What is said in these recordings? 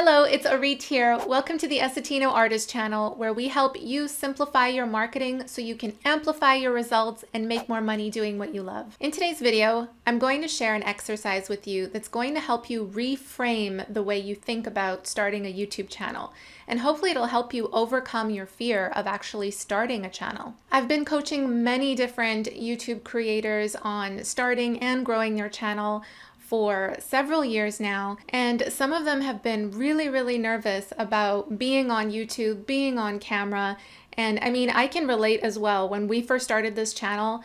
Hello, it's Arit here. Welcome to the Essetinoartists channel, where we help you simplify your marketing so you can amplify your results and make more money doing what you love. In today's video, I'm going to share an exercise with you that's going to help you reframe the way you think about starting a YouTube channel. And hopefully it'll help you overcome your fear of actually starting a channel. I've been coaching many different YouTube creators on starting and growing their channel for several years now, and some of them have been really nervous about being on YouTube, being on camera. And I mean, I can relate as well. When we first started this channel,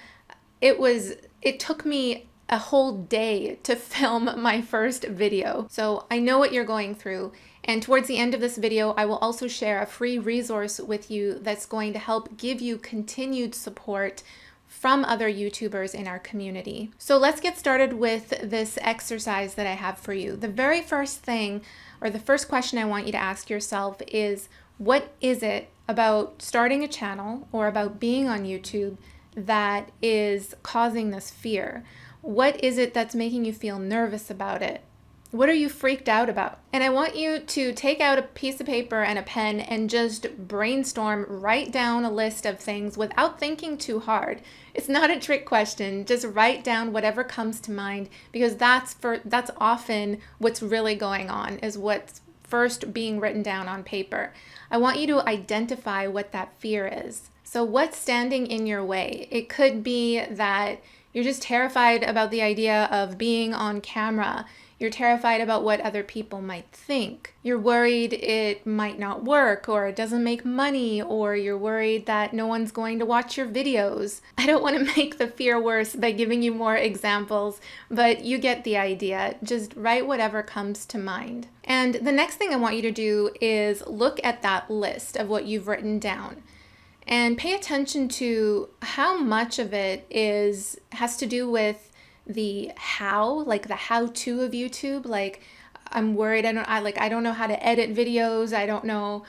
it took me a whole day to film my first video. So I know what you're going through. And towards the end of this video, I will also share a free resource with you that's going to help give you continued support from other YouTubers in our community. So let's get started with this exercise that I have for you. The very first thing, or the first question I want you to ask yourself is, what is it about starting a channel or about being on YouTube that is causing this fear? What is it that's making you feel nervous about it? What are you freaked out about? And I want you to take out a piece of paper and a pen and just brainstorm, write down a list of things without thinking too hard. It's not a trick question. Just write down whatever comes to mind, because that's often what's really going on, is what's first being written down on paper. I want you to identify what that fear is. So what's standing in your way? It could be that you're just terrified about the idea of being on camera. You're terrified about what other people might think. You're worried it might not work, or it doesn't make money, or you're worried that no one's going to watch your videos. I don't want to make the fear worse by giving you more examples, but you get the idea. Just write whatever comes to mind. And the next thing I want you to do is look at that list of what you've written down and pay attention to how much of it has to do with the how, like the how-to of YouTube. Like, I'm worried I don't know how to edit videos. I don't know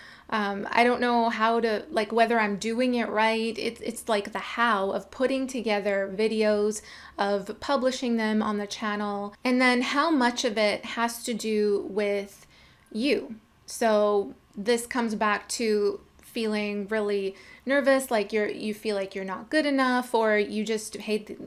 how to, like, whether I'm doing it right. It's like the how of putting together videos, of publishing them on the channel, and then how much of it has to do with you. So this comes back to feeling really nervous, like you feel like you're not good enough, or you just hate,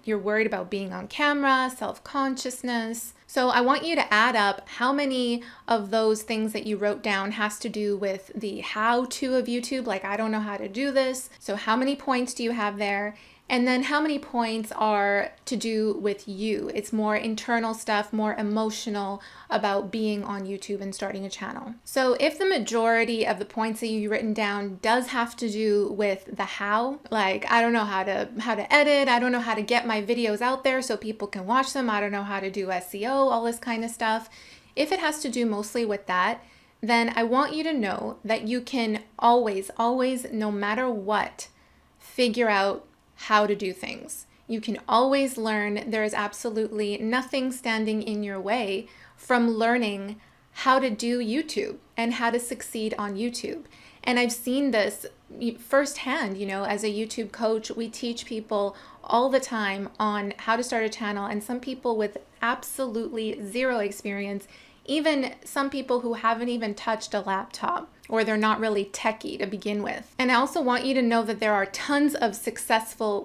you're worried about being on camera, self-consciousness. So I want you to add up how many of those things that you wrote down has to do with the how-to of YouTube, like I don't know how to do this. So how many points do you have there? And then how many points are to do with you? It's more internal stuff, more emotional about being on YouTube and starting a channel. So if the majority of the points that you've written down does have to do with the how, like I don't know how to edit, I don't know how to get my videos out there so people can watch them, I don't know how to do SEO, all this kind of stuff. If it has to do mostly with that, then I want you to know that you can always, no matter what, figure out how to do things. You can always learn. There is absolutely nothing standing in your way from learning how to do YouTube and how to succeed on YouTube. And I've seen this firsthand, as a YouTube coach. We teach people all the time on how to start a channel, and some people with absolutely zero experience, even some people who haven't even touched a laptop, or they're not really techie to begin with. And I also want you to know that there are tons of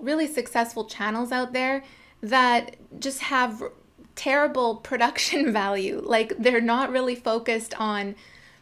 really successful channels out there that just have terrible production value. Like, they're not really focused on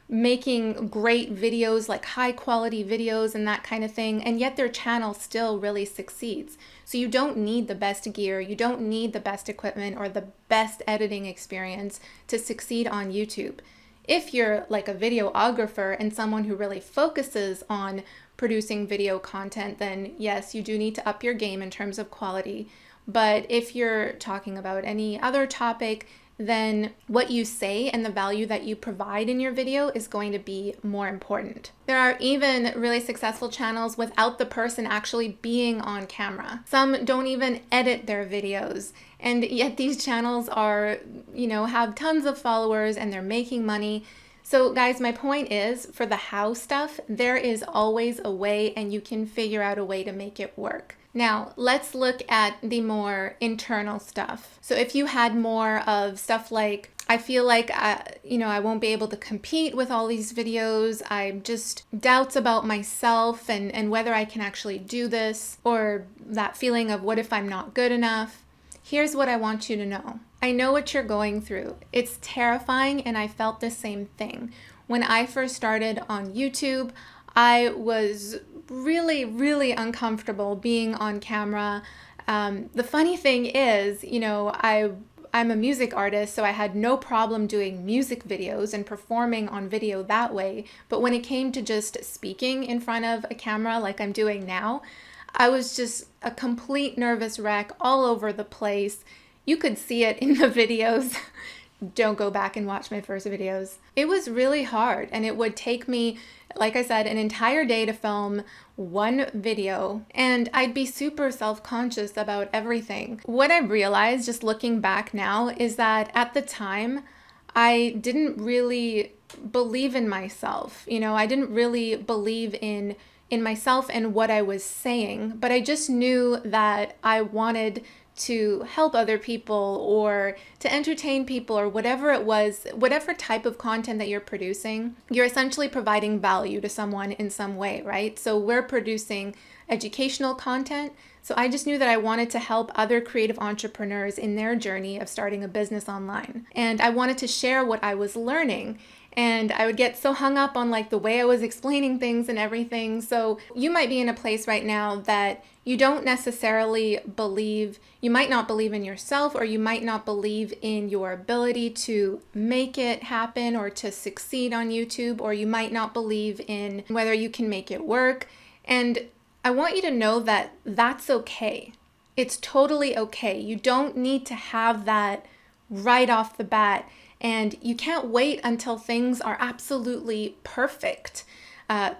making great videos, like high quality videos and that kind of thing, and yet their channel still really succeeds. So you don't need the best gear, you don't need the best equipment or the best editing experience to succeed on YouTube. If you're like a videographer and someone who really focuses on producing video content, then yes, you do need to up your game in terms of quality. But if you're talking about any other topic, then what you say and the value that you provide in your video is going to be more important. There are even really successful channels without the person actually being on camera. Some don't even edit their videos, and yet these channels are, have tons of followers and they're making money. So guys, my point is, for the how stuff, there is always a way, and you can figure out a way to make it work. Now, let's look at the more internal stuff. So if you had more of stuff like, I feel like I won't be able to compete with all these videos. I'm just doubts about myself and whether I can actually do this, or that feeling of what if I'm not good enough. Here's what I want you to know. I know what you're going through. It's terrifying, and I felt the same thing. When I first started on YouTube, I was really, really uncomfortable being on camera. The funny thing is, I'm a music artist, so I had no problem doing music videos and performing on video that way. But when it came to just speaking in front of a camera like I'm doing now, I was just a complete nervous wreck all over the place. You could see it in the videos. Don't go back and watch my first videos. It was really hard, and it would take me, like I said, an entire day to film one video, and I'd be super self-conscious about everything. What I realized just looking back now is that at the time, I didn't really believe in myself. I didn't really believe in myself and what I was saying, but I just knew that I wanted to help other people or to entertain people or whatever it was, whatever type of content that you're producing, you're essentially providing value to someone in some way, right? So we're producing educational content. So I just knew that I wanted to help other creative entrepreneurs in their journey of starting a business online. And I wanted to share what I was learning. And I would get so hung up on like the way I was explaining things and everything. So you might be in a place right now that you don't necessarily believe, you might not believe in yourself, or you might not believe in your ability to make it happen or to succeed on YouTube, or you might not believe in whether you can make it work. And I want you to know that that's okay. It's totally okay. You don't need to have that right off the bat. And you can't wait until things are absolutely perfect,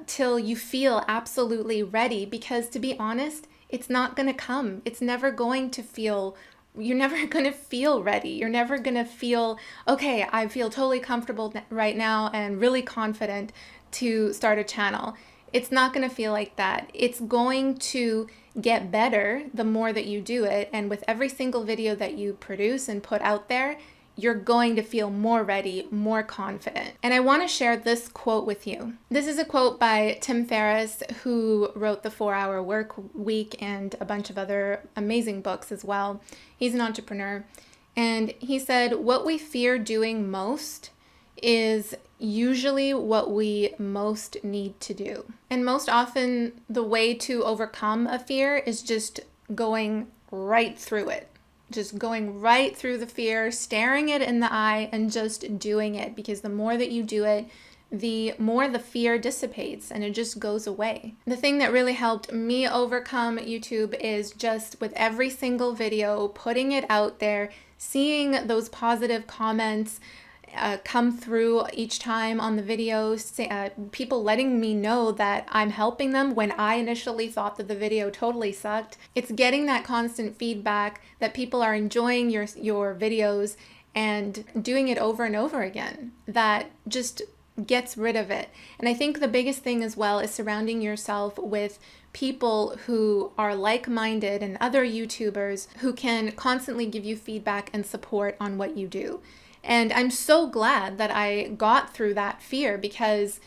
till you feel absolutely ready, because to be honest, it's not going to come. It's never going to feel, you're never going to feel ready. You're never going to feel, okay, I feel totally comfortable right now and really confident to start a channel. It's not going to feel like that. It's going to get better the more that you do it. And with every single video that you produce and put out there, you're going to feel more ready, more confident. And I want to share this quote with you. This is a quote by Tim Ferriss, who wrote The 4-Hour Work Week and a bunch of other amazing books as well. He's an entrepreneur. And he said, "What we fear doing most is usually what we most need to do." And most often, the way to overcome a fear is just going right through it. Just going right through the fear, staring it in the eye, and just doing it. Because the more that you do it, the more the fear dissipates and it just goes away. The thing that really helped me overcome YouTube is just with every single video, putting it out there, seeing those positive comments come through each time on the videos, people letting me know that I'm helping them when I initially thought that the video totally sucked. It's getting that constant feedback that people are enjoying your videos and doing it over and over again that just gets rid of it. And I think the biggest thing as well is surrounding yourself with people who are like-minded and other YouTubers who can constantly give you feedback and support on what you do. And I'm so glad that I got through that fear, because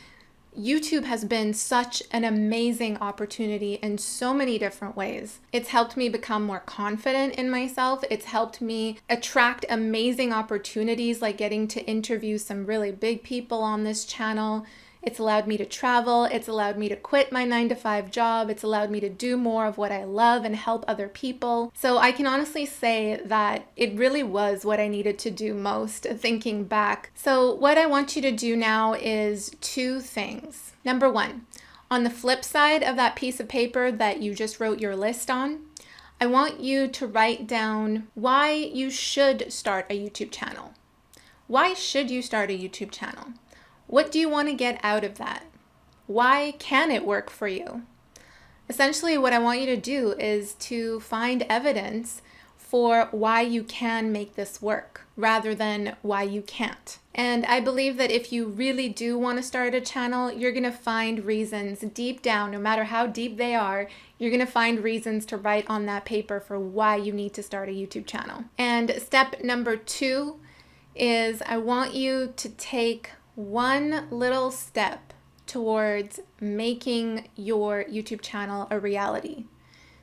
YouTube has been such an amazing opportunity in so many different ways. It's helped me become more confident in myself. It's helped me attract amazing opportunities, like getting to interview some really big people on this channel. It's allowed me to travel. It's allowed me to quit my 9-to-5 job. It's allowed me to do more of what I love and help other people. So I can honestly say that it really was what I needed to do most, thinking back. So what I want you to do now is 2 things. Number 1, on the flip side of that piece of paper that you just wrote your list on, I want you to write down why you should start a YouTube channel. Why should you start a YouTube channel? What do you want to get out of that? Why can it work for you? Essentially, what I want you to do is to find evidence for why you can make this work rather than why you can't. And I believe that if you really do want to start a channel, you're going to find reasons deep down, no matter how deep they are, you're going to find reasons to write on that paper for why you need to start a YouTube channel. And step number 2 is I want you to take one little step towards making your YouTube channel a reality.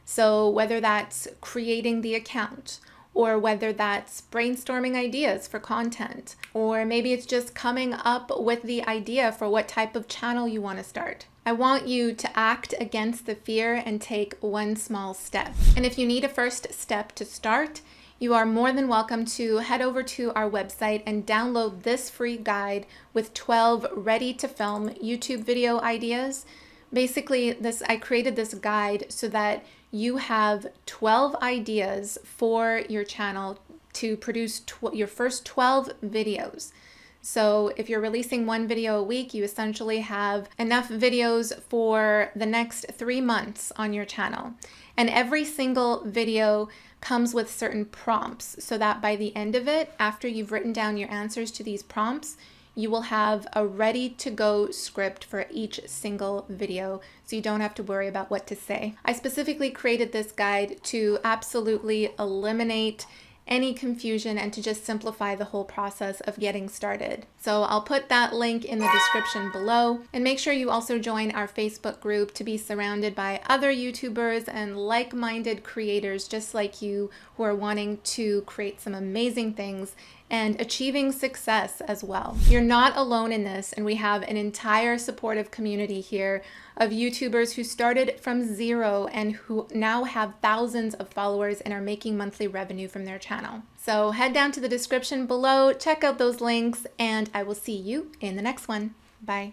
So whether that's creating the account, or whether that's brainstorming ideas for content, or maybe it's just coming up with the idea for what type of channel you want to start. I want you to act against the fear and take one small step. And if you need a first step to start, you are more than welcome to head over to our website and download this free guide with 12 ready to film YouTube video ideas. Basically, I created this guide so that you have 12 ideas for your channel to produce your first 12 videos. So if you're releasing one video a week, you essentially have enough videos for the next 3 months on your channel. And every single video comes with certain prompts so that by the end of it, after you've written down your answers to these prompts, you will have a ready-to-go script for each single video, so you don't have to worry about what to say. I specifically created this guide to absolutely eliminate any confusion and to just simplify the whole process of getting started. So I'll put that link in the description below, and make sure you also join our Facebook group to be surrounded by other YouTubers and like-minded creators just like you who are wanting to create some amazing things and achieving success as well. You're not alone in this, and we have an entire supportive community here of YouTubers who started from zero and who now have thousands of followers and are making monthly revenue from their channel. So head down to the description below, check out those links, and I will see you in the next one. Bye.